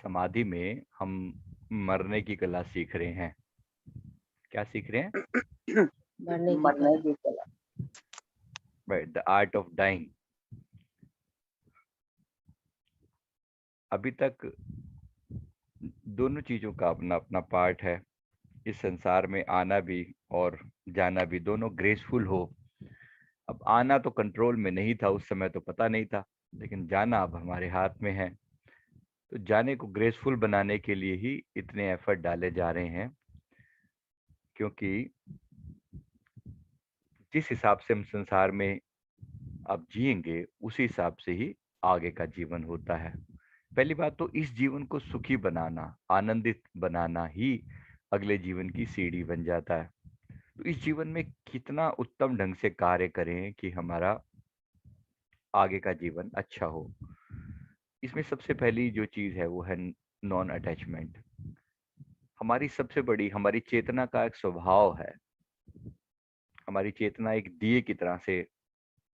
समाधि में हम मरने की कला सीख रहे हैं। क्या सीख रहे हैं? मरने की मरने कला। की कला। Right, the art of dying. अभी तक दोनों चीजों का अपना अपना पार्ट है। इस संसार में आना भी और जाना भी, दोनों ग्रेसफुल हो। अब आना तो कंट्रोल में नहीं था, उस समय तो पता नहीं था, लेकिन जाना अब हमारे हाथ में है। तो जाने को ग्रेसफुल बनाने के लिए ही इतने एफर्ट डाले जा रहे हैं, क्योंकि जिस हिसाब से हम संसार में अब जिएंगे उसी हिसाब से ही आगे का जीवन होता है। पहली बात तो इस जीवन को सुखी बनाना, आनंदित बनाना ही अगले जीवन की सीढ़ी बन जाता है। तो इस जीवन में कितना उत्तम ढंग से कार्य करें कि हमारा आगे का जीवन अच्छा हो। इसमें सबसे पहली जो चीज है वो है नॉन अटैचमेंट। हमारी सबसे बड़ी, हमारी चेतना का एक स्वभाव है। हमारी चेतना एक दिए की तरह से,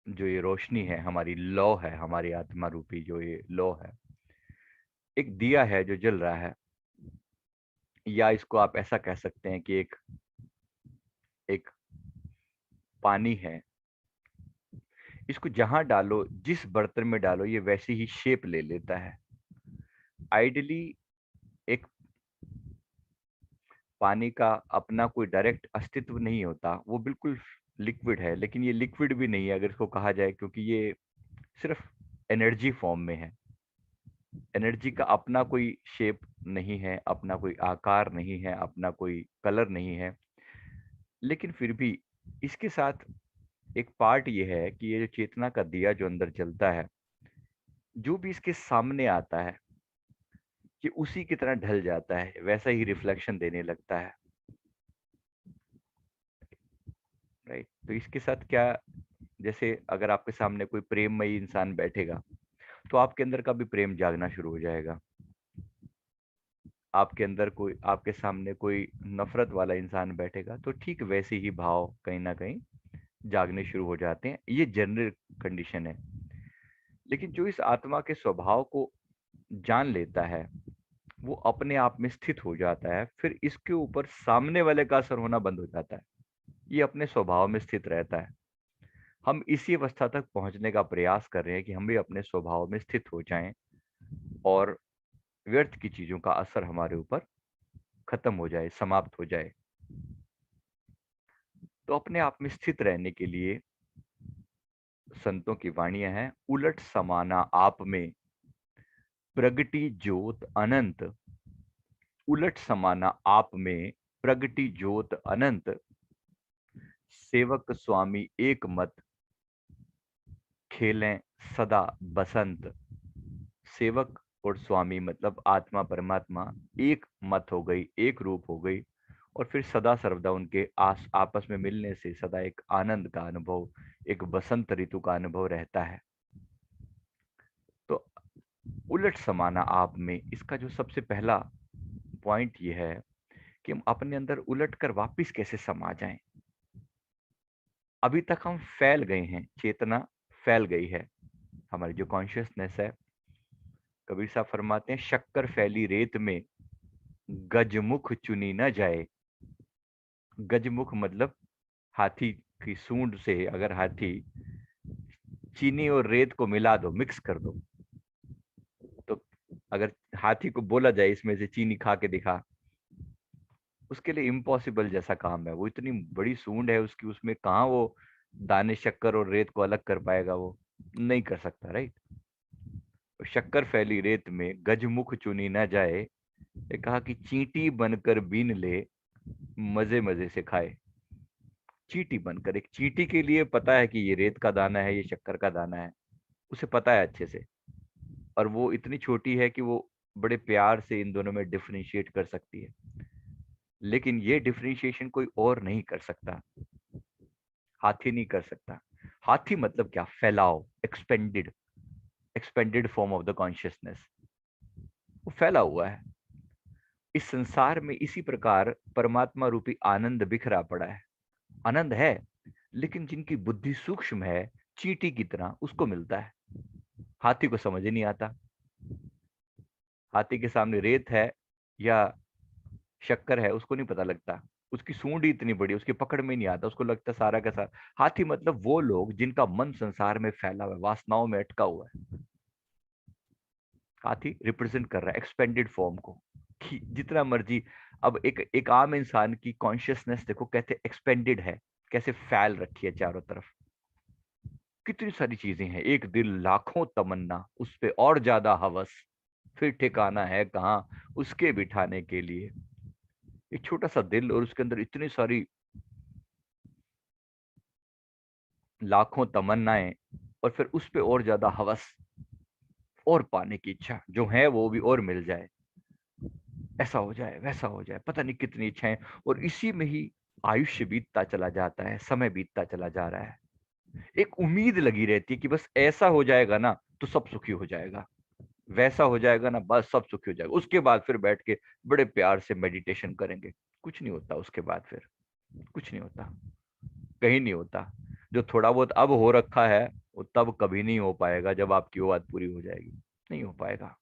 जो ये रोशनी है, हमारी लौ है, हमारी आत्मा रूपी जो ये लौ है, एक दिया है जो जल रहा है। या इसको आप ऐसा कह सकते हैं कि एक एक पानी है। इसको जहां डालो, जिस बर्तन में डालो, ये वैसी ही शेप ले लेता है। आइडियली एक पानी का अपना कोई डायरेक्ट अस्तित्व नहीं होता, वो बिल्कुल लिक्विड है। लेकिन ये लिक्विड भी नहीं है अगर इसको कहा जाए, क्योंकि ये सिर्फ एनर्जी फॉर्म में है। एनर्जी का अपना कोई शेप नहीं है, अपना कोई आकार नहीं है, अपना कोई कलर नहीं है। लेकिन फिर भी इसके साथ एक पार्ट ये है कि ये जो चेतना का दिया जो अंदर जलता है, जो भी इसके सामने आता है ये उसी की तरह ढल जाता है, वैसा ही रिफ्लेक्शन देने लगता है। राइट। तो इसके साथ क्या, जैसे अगर आपके सामने कोई प्रेममयी इंसान बैठेगा तो आपके अंदर का भी प्रेम जागना शुरू हो जाएगा। आपके अंदर कोई, आपके सामने कोई नफरत वाला इंसान बैठेगा तो ठीक वैसे ही भाव कहीं ना कहीं जागने शुरू हो जाते हैं। ये जनरल कंडीशन है। लेकिन जो इस आत्मा के स्वभाव को जान लेता है, वो अपने आप में स्थित हो जाता है। फिर इसके ऊपर सामने वाले का असर होना बंद हो जाता है। ये अपने स्वभाव में स्थित रहता है। हम इसी अवस्था तक पहुंचने का प्रयास कर रहे हैं कि हम भी अपने स्वभाव में स्थित हो जाएं और व्यर्थ की चीजों का असर हमारे ऊपर खत्म हो जाए, समाप्त हो जाए। तो अपने आप में स्थित रहने के लिए संतों की वाणियां हैं, उलट समाना आप में प्रगति ज्योत अनंत। उलट समाना आप में प्रगति ज्योत अनंत। सेवक स्वामी एक मत खेलें सदा बसंत। सेवक और स्वामी मतलब आत्मा परमात्मा एक मत हो गई, एक रूप हो गई, और फिर सदा सर्वदा उनके आपस में मिलने से सदा एक आनंद का अनुभव, एक बसंत ऋतु का अनुभव रहता है। तो उलट समाना आप में, इसका जो सबसे पहला पॉइंट ये है कि हम अपने अंदर उलट कर वापिस कैसे समा जाएं। अभी तक हम फैल गए हैं, चेतना फैल गई है। हमारी जो कॉन्शियसनेस है, कबीर साहब फरमाते हैं, शक्कर फैली रेत में गजमुख चुनी न जाए। गजमुख मतलब हाथी की सूंड से अगर हाथी चीनी और रेत को मिला दो, मिक्स कर दो, तो अगर हाथी को बोला जाए इसमें से चीनी खा के दिखा, उसके लिए इम्पॉसिबल जैसा काम है। वो इतनी बड़ी सूंड है उसकी, उसमें कहाँ वो दाने शक्कर और रेत को अलग कर पाएगा, वो नहीं कर सकता। राइट। तो शक्कर फैली रेत में गजमुख चुनी न जाए। ये कहा कि चींटी बनकर बीन ले, मजे मजे से खाए। चींटी बनकर, एक चींटी के लिए पता है कि ये रेत का दाना है, ये शक्कर का दाना है, उसे पता है अच्छे से। और वो इतनी छोटी है कि वो बड़े प्यार से इन दोनों में डिफरेंशिएट कर सकती है। लेकिन ये डिफरेंशिएशन कोई और नहीं कर सकता, हाथी नहीं कर सकता। हाथी मतलब क्या? फैलाव, expanded, expanded form of the consciousness. वो फैला हुआ है इस संसार में। इसी प्रकार परमात्मा रूपी आनंद बिखरा पड़ा है। आनंद है, लेकिन जिनकी बुद्धि सूक्ष्म है, चींटी की तरह उसको मिलता है, हाथी को समझ ही नहीं आता। हाथी के सामने रेत है या शक्कर है उसको नहीं पता लगता। उसकी सूंड ही इतनी बड़ी, उसकी पकड़ में नहीं आता, उसको लगता सारा का सारा। हाथी मतलब वो लोग जिनका मन संसार में फैला हुआ है, वासनाओं में अटका हुआ है। हाथी रिप्रेजेंट कर रहा है एक्सपेंडेड फॉर्म को, कि जितना मर्जी। अब एक आम इंसान की कॉन्शियसनेस देखो कैसे एक्सपेंडेड है, कैसे फैल रखी है चारों तरफ। कितनी सारी चीजें हैं, एक दिल लाखों तमन्ना, उस पे और ज्यादा हवस, फिर ठिकाना है कहाँ उसके बिठाने के लिए। एक छोटा सा दिल और उसके अंदर इतनी सारी लाखों तमन्नाएं, और फिर उस पे और ज्यादा हवस, और पाने की इच्छा, जो है वो भी और मिल जाए, ऐसा हो जाए वैसा हो जाए, पता नहीं कितनी इच्छाएं। और इसी में ही आयुष्य बीतता चला जाता है, समय बीतता चला जा रहा है। एक उम्मीद लगी रहती है कि बस ऐसा हो जाएगा ना तो सब सुखी हो जाएगा, वैसा हो जाएगा ना बस सब सुखी हो जाएगा। उसके बाद फिर बैठ के बड़े प्यार से मेडिटेशन करेंगे, कुछ नहीं होता उसके बाद, फिर कुछ नहीं होता, कहीं नहीं होता। जो थोड़ा बहुत अब हो रखा है वो तब कभी नहीं हो पाएगा जब आपकी वो बात पूरी हो जाएगी, नहीं हो पाएगा।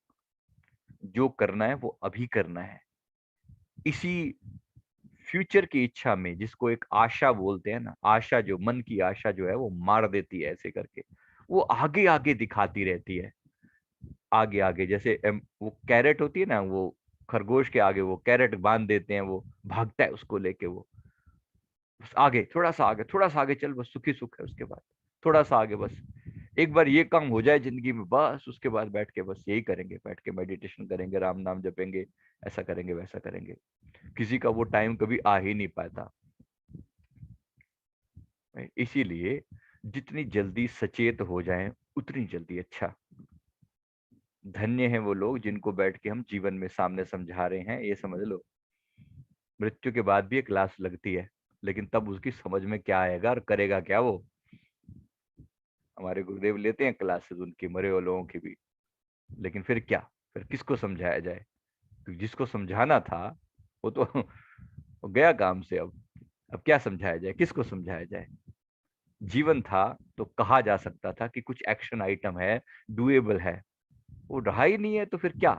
जो करना है वो अभी करना है। इसी फ्यूचर की इच्छा में, जिसको एक आशा बोलते हैं ना, आशा, जो मन की आशा जो है वो मार देती है ऐसे करके, वो आगे आगे दिखाती रहती है। आगे आगे जैसे वो कैरेट होती है ना, वो खरगोश के आगे वो कैरेट बांध देते हैं, वो भागता है उसको लेके, वो बस आगे, थोड़ा सा आगे, थोड़ा सा आगे चल, बस सुखी सुख है उसके बाद, थोड़ा सा आगे बस। एक बार ये काम हो जाए जिंदगी में, बस उसके बाद बैठ के बस यही करेंगे, बैठ के मेडिटेशन करेंगे, राम नाम जपेंगे, ऐसा करेंगे वैसा करेंगे। किसी का वो टाइम कभी आ ही नहीं पाता। इसीलिए जितनी जल्दी सचेत हो जाएं उतनी जल्दी अच्छा। धन्य है वो लोग जिनको बैठ के हम जीवन में सामने समझा रहे हैं, ये समझ लो। मृत्यु के बाद भी एक क्लास लगती है, लेकिन तब उसकी समझ में क्या आएगा और करेगा क्या वो। हमारे गुरुदेव लेते हैं क्लासेस उनकी, मरे हुए लोगों की भी, लेकिन फिर क्या, फिर किसको समझाया जाए? तो जिसको समझाना था वो तो वो गया काम से। अब क्या समझाया जाए, किसको समझाया जाए? जीवन था तो कहा जा सकता था कि कुछ एक्शन आइटम है, डुएबल है। वो रहा ही नहीं है तो फिर क्या,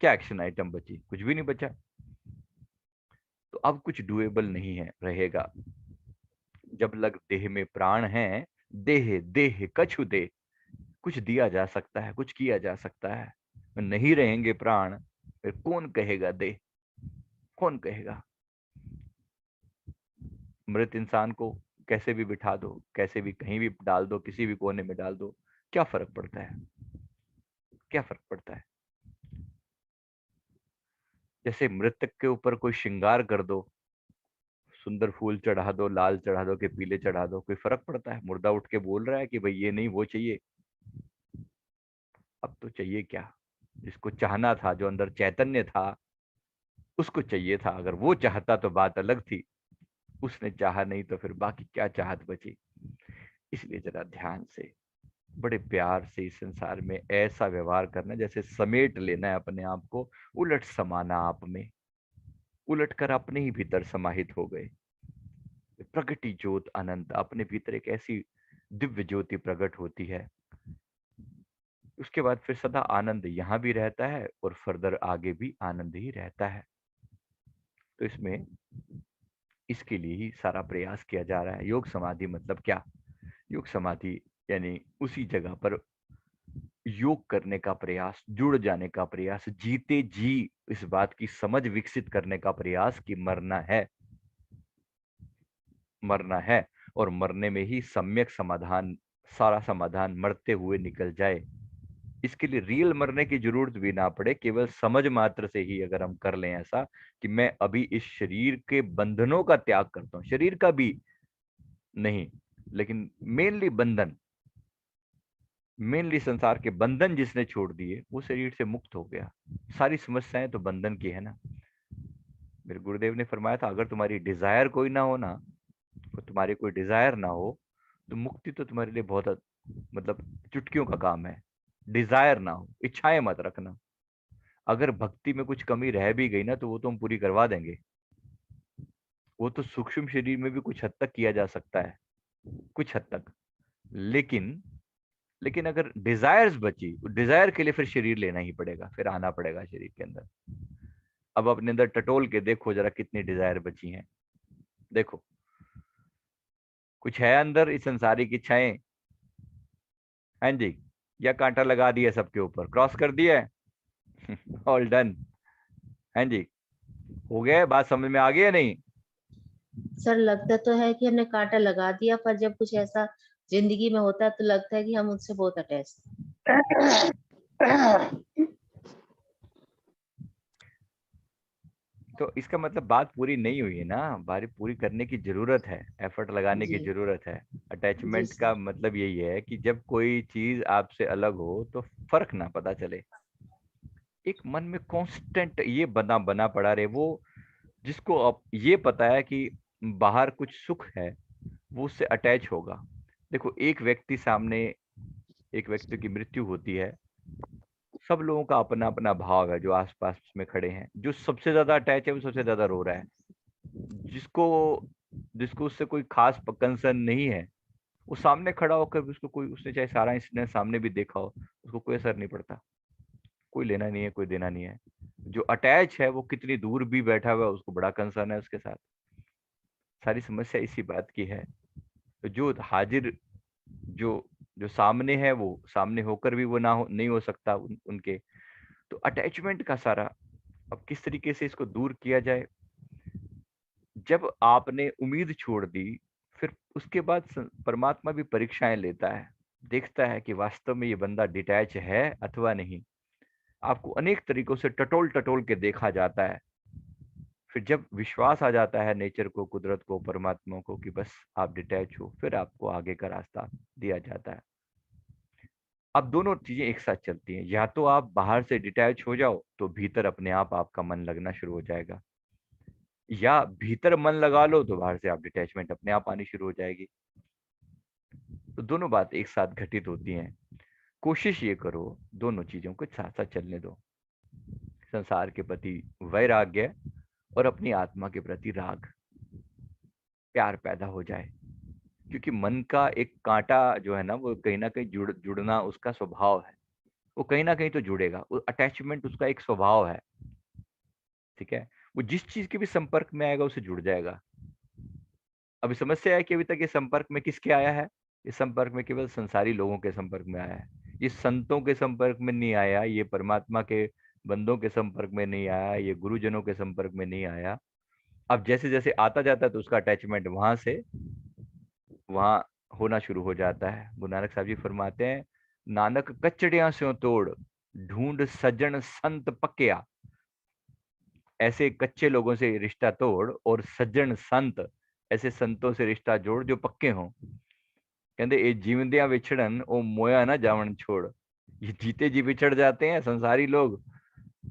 क्या एक्शन आइटम बची? कुछ भी नहीं बचा। तो अब कुछ डुएबल नहीं है रहेगा। जब लग देह में प्राण है, देह देह कछु दे। कुछ दिया जा सकता है, कुछ किया जा सकता है। नहीं रहेंगे प्राण, फिर कौन कहेगा दे, कौन कहेगा? मृत इंसान को कैसे भी बिठा दो, कैसे भी कहीं भी डाल दो, किसी भी कोने में डाल दो, क्या फर्क पड़ता है? क्या फर्क पड़ता है? जैसे मृतक के ऊपर कोई श्रृंगार कर दो, सुंदर फूल चढ़ा दो, लाल चढ़ा दो कि पीले चढ़ा दो, कोई फर्क पड़ता है? मुर्दा उठ के बोल रहा है कि भाई ये नहीं वो चाहिए? अब तो चाहिए क्या? जिसको चाहना था, जो अंदर चैतन्य था, उसको चाहिए था। अगर वो चाहता तो बात अलग थी, उसने चाहा नहीं तो फिर बाकी क्या चाहत बची? इसलिए जरा ध्यान से, बड़े प्यार से इस संसार में ऐसा व्यवहार करना जैसे समेट लेना है अपने आप को, उलट समाना आप में, उलट कर अपने ही भीतर समाहित हो गए। प्रगति ज्योत अनंत, अपने भीतर एक ऐसी दिव्य ज्योति प्रकट होती है। उसके बाद फिर सदा आनंद यहाँ भी रहता है और फर्दर आगे भी आनंद ही रहता है। तो इसमें इसके लिए ही सारा प्रयास किया जा रहा है। योग समाधि मतलब क्या? योग समाधि यानी उसी जगह पर योग करने का प्रयास, जुड़ जाने का प्रयास, जीते जी इस बात की समझ विकसित करने का प्रयास कि मरना है, मरना है, और मरने में ही सम्यक समाधान, सारा समाधान मरते हुए निकल जाए। इसके लिए रियल मरने की जरूरत भी ना पड़े, केवल समझ मात्र से ही अगर हम कर लें ऐसा कि मैं अभी इस शरीर के बंधनों का त्याग करता हूं, शरीर का भी नहीं, लेकिन मेनली बंधन, मेनली संसार के बंधन जिसने छोड़ दिए वो शरीर से मुक्त हो गया। सारी समस्याएं तो बंधन की है ना। मेरे गुरुदेव ने फरमाया था, अगर तुम्हारी डिजायर कोई ना हो ना, तो तुम्हारी कोई डिजायर ना हो, तो मुक्ति तो तुम्हारे लिए बहुत मतलब चुटकियों का काम है। डिजायर ना हो, इच्छाएं मत रखना। अगर भक्ति में कुछ कमी रह भी गई ना तो वो तो हम पूरी करवा देंगे। वो तो सूक्ष्म शरीर में भी कुछ हद तक किया जा सकता है, कुछ हद तक। लेकिन लेकिन अगर डिजायर्स बची, डिजायर के लिए फिर शरीर लेना ही पड़ेगा, फिर आना पड़ेगा शरीर के अंदर। अब अपने अंदर टटोल के देखो जरा कितनी डिजायर बची हैं। देखो कुछ है अंदर इस संसारिक इच्छाएं? हाँ जी, या कांटा लगा दिया सबके ऊपर, क्रॉस कर दिया है ऑल डन। हाँ जी, हो गया है, बात समझ में आ गई है नहीं? सर लगता तो है कि हमने कांटा लगा दिया, पर जब कुछ ऐसा जिंदगी में होता है तो लगता है कि हम उनसे बहुत अटैच तो इसका मतलब बात पूरी नहीं हुई है ना, बारी पूरी करने की जरूरत है, एफर्ट लगाने की जी। जरूरत है। जी अटैचमेंट सर। का मतलब यही है कि जब कोई चीज आपसे अलग हो तो फर्क ना पता चले, एक मन में कांस्टेंट ये बना बना पड़ा रहे, वो जिसको अब ये पता है कि बाहर कुछ सुख है, वो उससे अटैच होगा। देखो एक व्यक्ति सामने, एक व्यक्ति की मृत्यु होती है, सब लोगों का अपना अपना भाव है, जो आसपास में खड़े हैं, जो सबसे ज्यादा अटैच है वो सबसे ज्यादा रो रहा है। जिसको जिसको उससे कोई खास कंसर्न नहीं है, वो सामने खड़ा होकर भी उसको कोई, उसने चाहे सारा इंसिडेंट सामने भी देखा हो, उसको कोई असर नहीं पड़ता, कोई लेना नहीं है, कोई देना नहीं है। जो अटैच है वो कितनी दूर भी बैठा हुआ है, उसको बड़ा कंसर्न है उसके साथ। सारी समस्या इसी बात की है। तो जो हाजिर, जो जो सामने है, वो सामने होकर भी वो ना हो, नहीं हो सकता उनके। तो अटैचमेंट का सारा, अब किस तरीके से इसको दूर किया जाए? जब आपने उम्मीद छोड़ दी, फिर उसके बाद परमात्मा भी परीक्षाएं लेता है, देखता है कि वास्तव में ये बंदा डिटैच है अथवा नहीं। आपको अनेक तरीकों से टटोल टटोल के देखा जाता है। फिर जब विश्वास आ जाता है नेचर को, कुदरत को, परमात्मा को कि बस आप डिटैच हो, फिर आपको आगे का रास्ता दिया जाता है। अब दोनों चीजें एक साथ चलती हैं, या तो आप बाहर से डिटैच हो जाओ तो भीतर अपने आप आपका मन लगना शुरू हो जाएगा, या भीतर मन लगा लो तो बाहर से आप डिटैचमेंट अपने आप आनी शुरू हो जाएगी। तो दोनों बात एक साथ घटित होती हैं। कोशिश ये करो दोनों चीजों को साथ साथ चलने दो, संसार के प्रति वैराग्य और अपनी आत्मा के प्रति राग, प्यार पैदा हो जाए। क्योंकि मन का एक कांटा जो है ना, वो कहीं ना कहीं जुड़ना उसका स्वभाव है, वो कहीं ना कहीं तो जुड़ेगा, वो अटैचमेंट उसका एक स्वभाव है। ठीक है, वो जिस चीज के भी संपर्क में आएगा उसे जुड़ जाएगा। अभी समस्या है कि अभी तक ये संपर्क में किसके आया है? इस संपर्क में केवल संसारी लोगों के संपर्क में आया है, ये संतों के संपर्क में नहीं आया, ये परमात्मा के बंदों के संपर्क में नहीं आया, ये गुरुजनों के संपर्क में नहीं आया। अब जैसे जैसे आता जाता है तो उसका अटैचमेंट वहां से वहां होना शुरू हो जाता है। गुरु नानक साहब जी फरमाते हैं, नानक कचड़ियां स्यों तोड़, ढूंढ सज्जन संत पक्या। ऐसे कच्चे लोगों से रिश्ता तोड़ और सज्जन संत, ऐसे संतों से रिश्ता जोड़ जो पक्के हों। कहते ये जीवंदिया विछड़न ओ मोया ना जावन छोड़। ये जीते जी बिछड़ जाते हैं संसारी लोग,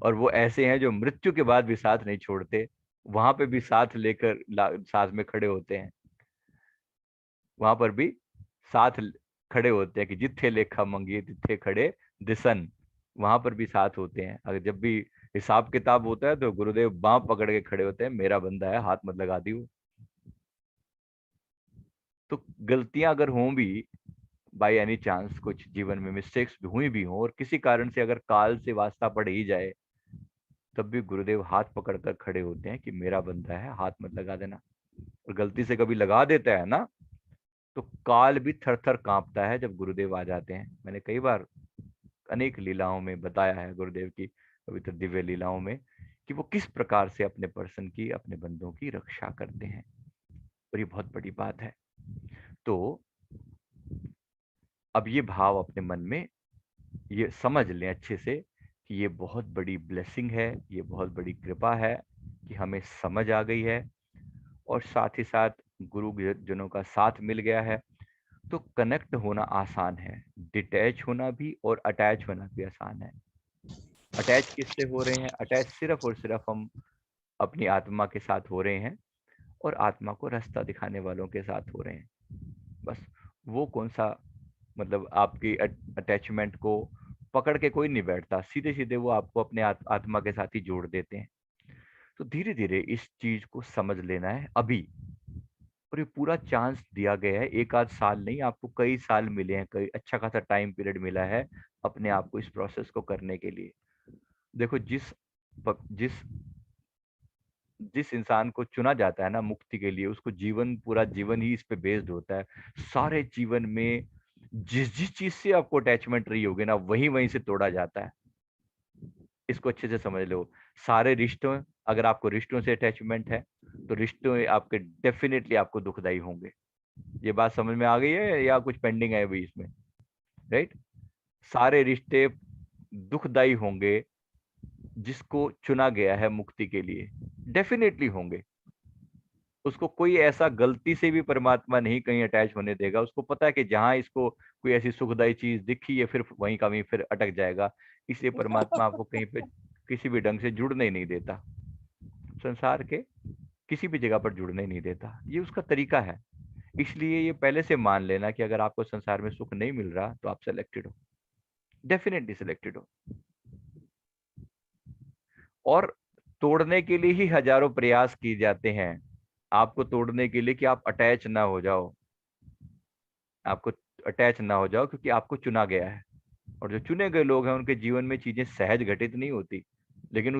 और वो ऐसे हैं जो मृत्यु के बाद भी साथ नहीं छोड़ते, वहां पे भी साथ लेकर साथ में खड़े होते हैं, वहां पर भी साथ खड़े होते हैं कि जिथे लेखा मंगिए तिथे खड़े दिसन। वहां पर भी साथ होते हैं। अगर जब भी हिसाब किताब होता है तो गुरुदेव बांह पकड़ के खड़े होते हैं, मेरा बंदा है, हाथ मत लगा दियो। तो गलतियां अगर हों भी, बाई एनी चांस कुछ जीवन में मिस्टेक्स भी हुई भी हों, और किसी कारण से अगर काल से वास्ता पड़ ही जाए, तब भी गुरुदेव हाथ पकड़कर खड़े होते हैं कि मेरा बंदा है, हाथ मत लगा देना। और गलती से कभी लगा देता है ना, तो काल भी थर थर कांपता है जब गुरुदेव आ जाते हैं। मैंने कई बार अनेक लीलाओं में बताया है गुरुदेव की पवित्र दिव्य लीलाओं में, कि वो किस प्रकार से अपने पर्सन की, अपने बंदों की रक्षा करते हैं, और ये बहुत बड़ी बात है। तो अब ये भाव अपने मन में ये समझ लें अच्छे से कि ये बहुत बड़ी ब्लेसिंग है, ये बहुत बड़ी कृपा है कि हमें समझ आ गई है, और साथ ही साथ गुरु जनों का साथ मिल गया है। तो कनेक्ट होना आसान है, डिटैच होना भी और अटैच होना भी आसान है। अटैच किससे हो रहे हैं? अटैच सिर्फ और सिर्फ हम अपनी आत्मा के साथ हो रहे हैं, और आत्मा को रास्ता दिखाने वालों के साथ हो रहे हैं। बस वो कौन सा, मतलब आपकी अटैचमेंट को पकड़ के कोई नहीं बैठता, सीधे सीधे वो आपको अपने आत्मा के साथ ही जोड़ देते हैं। तो धीरे धीरे इस चीज को समझ लेना है अभी, और ये पूरा चांस दिया गया है, एक आध साल नहीं, आपको कई साल मिले हैं, कई अच्छा खासा टाइम पीरियड मिला है अपने आप को इस प्रोसेस को करने के लिए। देखो, जिस जिस इंसान को चुना जाता है ना मुक्ति के लिए, उसको जीवन, पूरा जीवन ही इस पे बेस्ड होता है। सारे जीवन में जिस जिस चीज से आपको अटैचमेंट रही होगी ना, वहीं वहीं से तोड़ा जाता है। इसको अच्छे से समझ लो। सारे रिश्तों, अगर आपको रिश्तों से अटैचमेंट है, तो रिश्तों आपके डेफिनेटली आपको दुखदाई होंगे। ये बात समझ में आ गई है या कुछ पेंडिंग है अभी इसमें? राइट। सारे रिश्ते दुखदाई होंगे जिसको चुना गया है मुक्ति के लिए, डेफिनेटली होंगे। उसको कोई ऐसा गलती से भी परमात्मा नहीं कहीं अटैच होने देगा। उसको पता है कि जहां इसको कोई ऐसी सुखदायी चीज दिखी है, फिर वहीं कहीं फिर अटक जाएगा। इसलिए परमात्मा आपको कहीं पे किसी भी ढंग से जुड़ने ही नहीं देता, संसार के किसी भी जगह पर जुड़ने नहीं देता। ये उसका तरीका है। इसलिए ये पहले से मान लेना कि अगर आपको संसार में सुख नहीं मिल रहा तो आप सिलेक्टेड हो, डेफिनेटली सिलेक्टेड हो। और तोड़ने के लिए ही हजारों प्रयास किए जाते हैं, आपको तोड़ने के लिए, कि आप अटैच ना हो जाओ, आपको अटैच ना हो जाओ, क्योंकि आपको चुना गया है। और जो चुने गए लोग हैं उनके जीवन में चीजें सहज घटित नहीं होती, लेकिन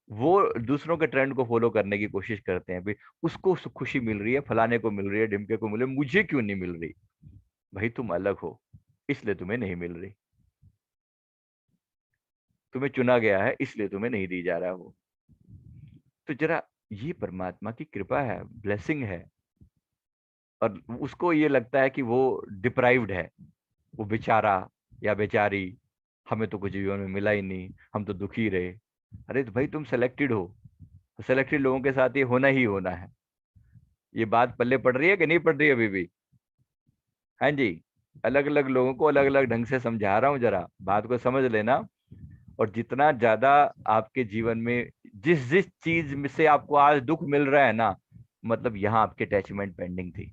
वो दूसरों के ट्रेंड को फॉलो करने की कोशिश करते हैं। भाई, उसको खुशी मिल रही है, फलाने को मिल रही है, ढिमके को मिल रही है, मुझे क्यों नहीं मिल रही? भाई, तुम अलग हो, इसलिए तुम्हें नहीं मिल रही। तुम्हें चुना गया है, इसलिए तुम्हें नहीं दी जा रहा वो। तो जरा, ये परमात्मा की कृपा है, ब्लेसिंग है। और उसको ये लगता है कि वो डिप्राइव्ड है, वो बेचारा या बेचारी, हमें तो कुछ जीवन में मिला ही नहीं, हम तो दुखी रहे। अरे तो भाई, तुम सेलेक्टेड हो, सेलेक्टेड लोगों के साथ ये होना ही होना है। ये बात पल्ले पड़ रही है कि नहीं पड़ रही है अभी भी? हाँ जी। अलग अलग लोगों को अलग अलग ढंग से समझा रहा हूँ, जरा बात को समझ लेना। और जितना ज्यादा आपके जीवन में जिस जिस चीज में से आपको आज दुख मिल रहा है ना, मतलब यहाँ आपकी अटैचमेंट पेंडिंग थी।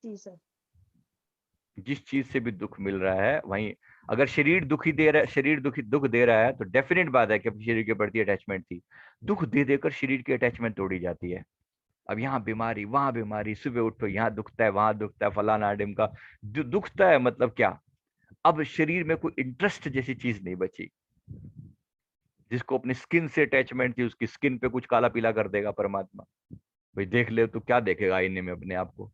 जी सर। जिस चीज से भी दुख मिल रहा है वहीं, अगर शरीर दुखी दे रहा है, शरीर दुख दे रहा है, तो डेफिनेट बात है कि अपने शरीर के प्रति अटैचमेंट थी। दुख दे देकर शरीर की अटैचमेंट तोड़ी जाती है। अब यहाँ बीमारी, वहां बीमारी, सुबह उठो यहाँ दुखता है, वहां दुखता है, फलाना ढिमका दुखता है, मतलब क्या? अब शरीर में कोई इंटरेस्ट जैसी चीज नहीं बची। जिसको अपनी स्किन से अटैचमेंट थी, उसकी स्किन पे कुछ काला पीला कर देगा परमात्मा। भाई देख ले तो क्या देखेगा आईने में अपने आप को?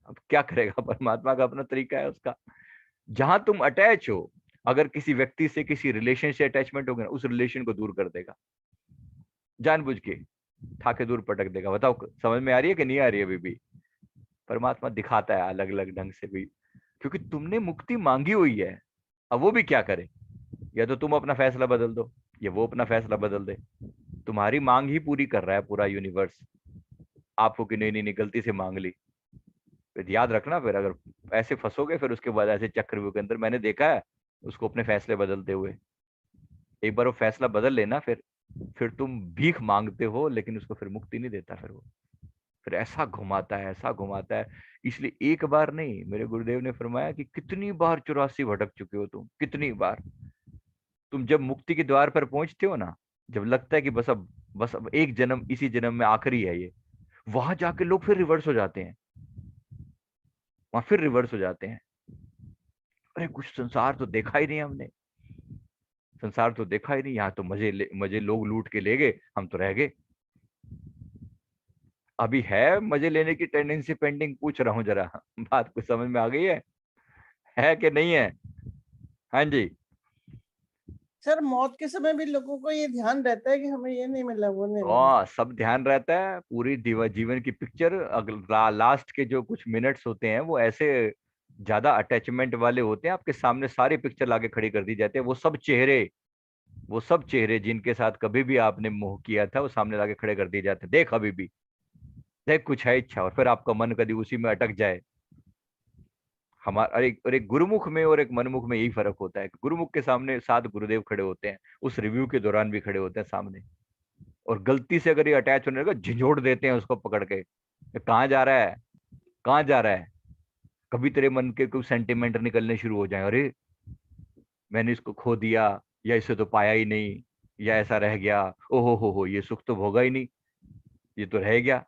अब क्या करेगा? परमात्मा का अपना तरीका है उसका। जहां तुम अटैच हो, अगर किसी व्यक्ति से, किसी रिलेशन से अटैचमेंट होगा ना, उस रिलेशन को दूर कर देगा, जानबूझ के ठाके दूर पटक देगा। बताओ, समझ में आ रही है कि नहीं आ रही है अभी भी? परमात्मा दिखाता है अलग अलग ढंग से भी, क्योंकि तुमने मुक्ति मांगी हुई है। अब वो भी क्या करे? या तो तुम अपना फैसला बदल दो, या वो अपना फैसला बदल दे। तुम्हारी मांग ही पूरी कर रहा है पूरा यूनिवर्स आपको, कि नहीं नहीं नहीं, गलती से मांग ली। फिर याद रखना, फिर अगर ऐसे फंसोगे, फिर उसके बाद ऐसे चक्रव्यूह के अंदर, मैंने देखा है उसको अपने फैसले बदलते हुए। एक बार वो फैसला बदल लेना, फिर तुम भीख मांगते हो, लेकिन उसको फिर मुक्ति नहीं देता। फिर वो फिर ऐसा घुमाता है, ऐसा घुमाता है। इसलिए एक बार नहीं, मेरे गुरुदेव ने फरमाया कि कितनी बार 84 भटक चुके हो तुम, कितनी बार। तुम जब मुक्ति के द्वार पर पहुंचते हो ना, जब लगता है कि बस अब एक जन्म, इसी जन्म में आखिरी है ये, वहां जाके लोग फिर रिवर्स हो जाते हैं। वहां फिर रिवर्स हो जाते हैं। अरे कुछ संसार तो देखा ही नहीं हमने, संसार तो देखा ही नहीं, यहाँ तो मजे लोग लूट के ले गए, हम तो रह गए। अभी है मजे लेने की टेंडेंसी पेंडिंग? पूछ रहा हूँ जरा, बात को समझ में आ गई है कि नहीं है? हाँ जी। सर मौत के समय भी लोगों को ये ध्यान रहता है कि हमें ये नहीं मिला, वो नहीं मिला। सब ध्यान रहता है, पूरी जीवन की पिक्चर। अगला लास्ट के जो कुछ मिनट्स होते हैं वो ऐसे ज्यादा अटैचमेंट वाले होते हैं, आपके सामने सारी पिक्चर लाके खड़ी कर दी जाती है। वो सब चेहरे जिनके साथ कभी भी आपने मोह किया था, वो सामने लाके खड़े कर दिए जाते हैं। देख अभी भी, देख कुछ है इच्छा, और फिर आपका मन कभी उसी में अटक जाए। हमारा और एक गुरुमुख में और एक मनमुख में यही फर्क होता है कि गुरुमुख के सामने 7 गुरुदेव खड़े होते हैं, उस रिव्यू के दौरान भी खड़े होते हैं सामने। और गलती से अगर ये अटैच होने लगा, झिझोड़ देते हैं उसको पकड़ के, ये कहाँ जा रहा है, कहाँ जा रहा है? कभी तेरे मन के कुछ सेंटिमेंट निकलने शुरू हो जाए, अरे मैंने इसको खो दिया, या इसे तो पाया ही नहीं, या ऐसा रह गया, ओहो हो, ये सुख तो भोगा ही नहीं, ये तो रह गया।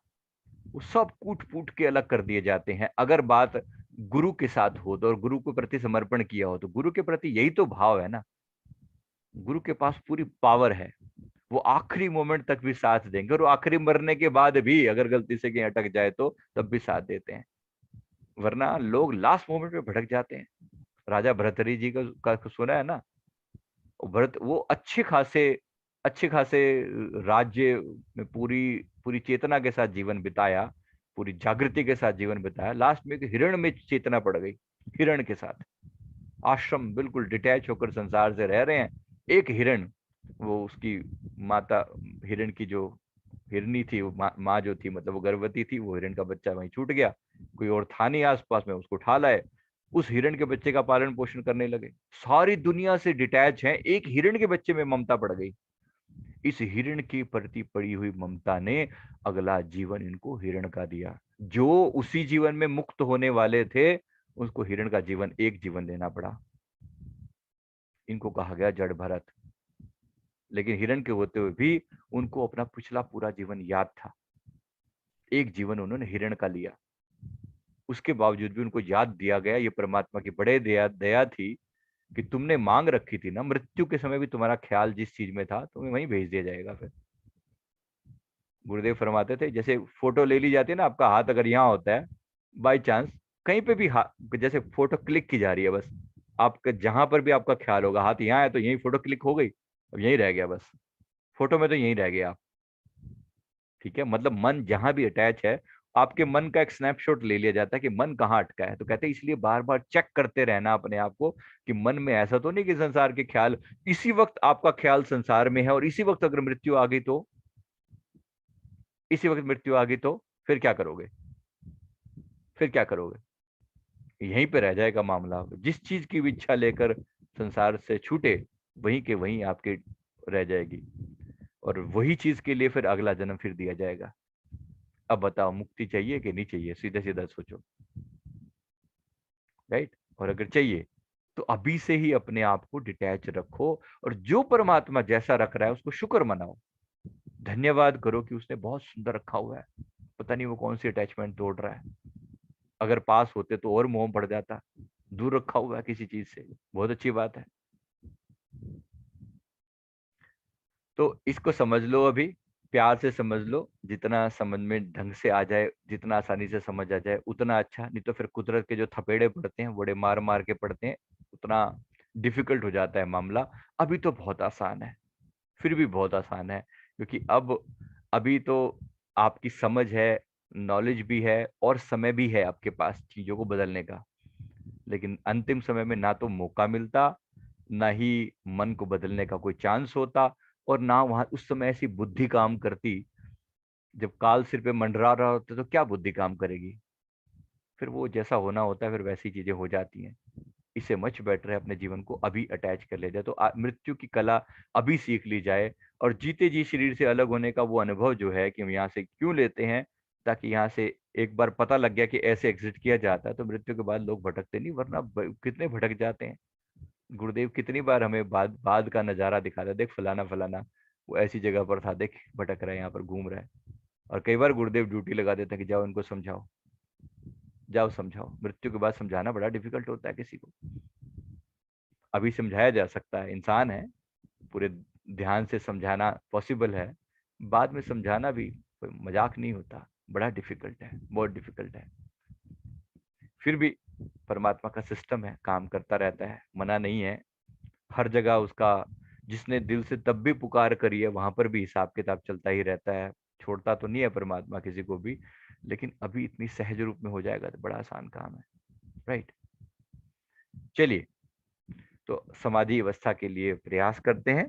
वो सब कूट फूट के अलग कर दिए जाते हैं। अगर बात गुरु के साथ हो तो, और गुरु के प्रति समर्पण किया हो तो, गुरु के प्रति यही तो भाव है ना। गुरु के पास पूरी पावर है, वो आखिरी मोमेंट तक भी साथ देंगे, और वो आखिरी मरने के बाद भी अगर गलती से कहीं अटक जाए तो तब भी साथ देते हैं। वरना लोग लास्ट मोमेंट पे भटक जाते हैं। राजा भर्तृहरि जी का सुना है ना। भरत वो अच्छे खासे राज्य में पूरी पूरी चेतना के साथ जीवन बिताया, पूरी जागृति के साथ जीवन बिताया। लास्ट में एक हिरण में चेतना पड़ गई, हिरण के साथ आश्रम बिल्कुल डिटैच होकर संसार से रह रहे हैं। एक हिरण, वो उसकी माता, हिरण की जो हिरनी थी, वो माँ जो थी, मतलब वो गर्भवती थी, वो हिरण का बच्चा वहीं छूट गया। कोई और था नहीं आसपास में, उसको उठा लाए, उस हिरण के बच्चे का पालन पोषण करने लगे। सारी दुनिया से डिटैच हैं, एक हिरण के बच्चे में ममता पड़ गई। इस हिरण की प्रति पड़ी हुई ममता ने अगला जीवन इनको हिरण का दिया। जो उसी जीवन में मुक्त होने वाले थे, उसको हिरण का जीवन, एक जीवन देना पड़ा। इनको कहा गया जड़ भरत। लेकिन हिरण के होते हुए भी उनको अपना पिछला पूरा जीवन याद था। एक जीवन उन्होंने हिरण का लिया, उसके बावजूद भी उनको याद दिया गया। ये परमात्मा की बड़े दया दया थी कि तुमने मांग रखी थी ना, मृत्यु के समय भी तुम्हारा ख्याल जिस चीज में था, तुम्हें वहीं भेज दिया जाएगा। फिर गुरुदेव फरमाते थे, जैसे फोटो ले ली जाती है ना, आपका हाथ अगर यहाँ होता है बाई चांस, कहीं पे भी हाथ, जैसे फोटो क्लिक की जा रही है, बस आपका जहां पर भी आपका ख्याल होगा, हाथ यहाँ है तो यही फोटो क्लिक हो गई, अब यहीं रह गया बस, फोटो में तो यहीं रह गया आप। ठीक है, मतलब मन जहां भी अटैच है, आपके मन का एक स्नैपशॉट ले लिया जाता है कि मन कहाँ अटका है। तो कहते हैं इसलिए बार बार चेक करते रहना अपने आप को कि मन में ऐसा तो नहीं कि संसार के ख्याल, इसी वक्त आपका ख्याल संसार में है, और इसी वक्त अगर मृत्यु आ गई तो, इसी वक्त मृत्यु आ गई तो फिर क्या करोगे? फिर क्या करोगे? यहीं पे रह जाएगा मामला। जिस चीज की भी इच्छा लेकर संसार से छूटे, वहीं के वहीं आपके रह जाएगी, और वही चीज के लिए फिर अगला जन्म फिर दिया जाएगा। अब बताओ, मुक्ति चाहिए कि नहीं चाहिए? सीधे सीधा सोचो, राइट? और अगर चाहिए तो अभी से ही अपने आप को डिटैच रखो, और जो परमात्मा जैसा रख रहा है उसको शुक्र मनाओ, धन्यवाद करो कि उसने बहुत सुंदर रखा हुआ है। पता नहीं वो कौन सी अटैचमेंट तोड़ रहा है। अगर पास होते तो और मोह पड़ जाता। दूर रखा हुआ है किसी चीज से, बहुत अच्छी बात है। तो इसको समझ लो, अभी प्यार से समझ लो, जितना समझ में ढंग से आ जाए, जितना आसानी से समझ आ जाए उतना अच्छा। नहीं तो फिर कुदरत के जो थपेड़े पड़ते हैं, बड़े मार मार के पड़ते हैं, उतना डिफिकल्ट हो जाता है मामला। अभी तो बहुत आसान है, फिर भी बहुत आसान है, क्योंकि अभी तो आपकी समझ है, नॉलेज भी है, और समय भी है आपके पास चीजों को बदलने का। लेकिन अंतिम समय में ना तो मौका मिलता, ना ही मन को बदलने का कोई चांस होता, और ना वहां उस समय ऐसी बुद्धि काम करती। जब काल सिर पे मंडरा रहा होता तो क्या बुद्धि काम करेगी? फिर वो जैसा होना होता है, फिर वैसी चीजें हो जाती हैं। इससे मच बेटर है अपने जीवन को अभी अटैच कर लिया जाए, तो मृत्यु की कला अभी सीख ली जाए। और जीते जी शरीर से अलग होने का वो अनुभव जो है कि हम यहाँ से क्यों लेते हैं, ताकि यहाँ से एक बार पता लग गया कि ऐसे एग्जिट किया जाता है, तो मृत्यु के बाद लोग भटकते नहीं। वरना कितने भटक जाते हैं। गुरुदेव कितनी बार हमें बाद बाद का नजारा दिखाता है, देख फलाना फलाना वो ऐसी जगह पर था, देख भटक रहा है, यहाँ पर घूम रहा है। और कई बार गुरुदेव ड्यूटी लगा देते हैं कि जाओ इनको समझाओ, जाओ समझाओ। मृत्यु के बाद समझाना बड़ा डिफिकल्ट होता है किसी को। अभी समझाया जा सकता है, इंसान है, पूरे ध्यान से समझाना पॉसिबल है। बाद में समझाना भी कोई मजाक नहीं होता, बड़ा डिफिकल्ट है, बहुत डिफिकल्ट है। फिर भी परमात्मा का सिस्टम है, काम करता रहता है, मना नहीं है। हर जगह उसका, जिसने दिल से तब भी पुकार करी है, वहां पर भी हिसाब किताब चलता ही रहता है। छोड़ता तो नहीं है परमात्मा किसी को भी। लेकिन अभी इतनी सहज रूप में हो जाएगा तो बड़ा आसान काम है, राइट? चलिए, तो समाधि अवस्था के लिए प्रयास करते हैं।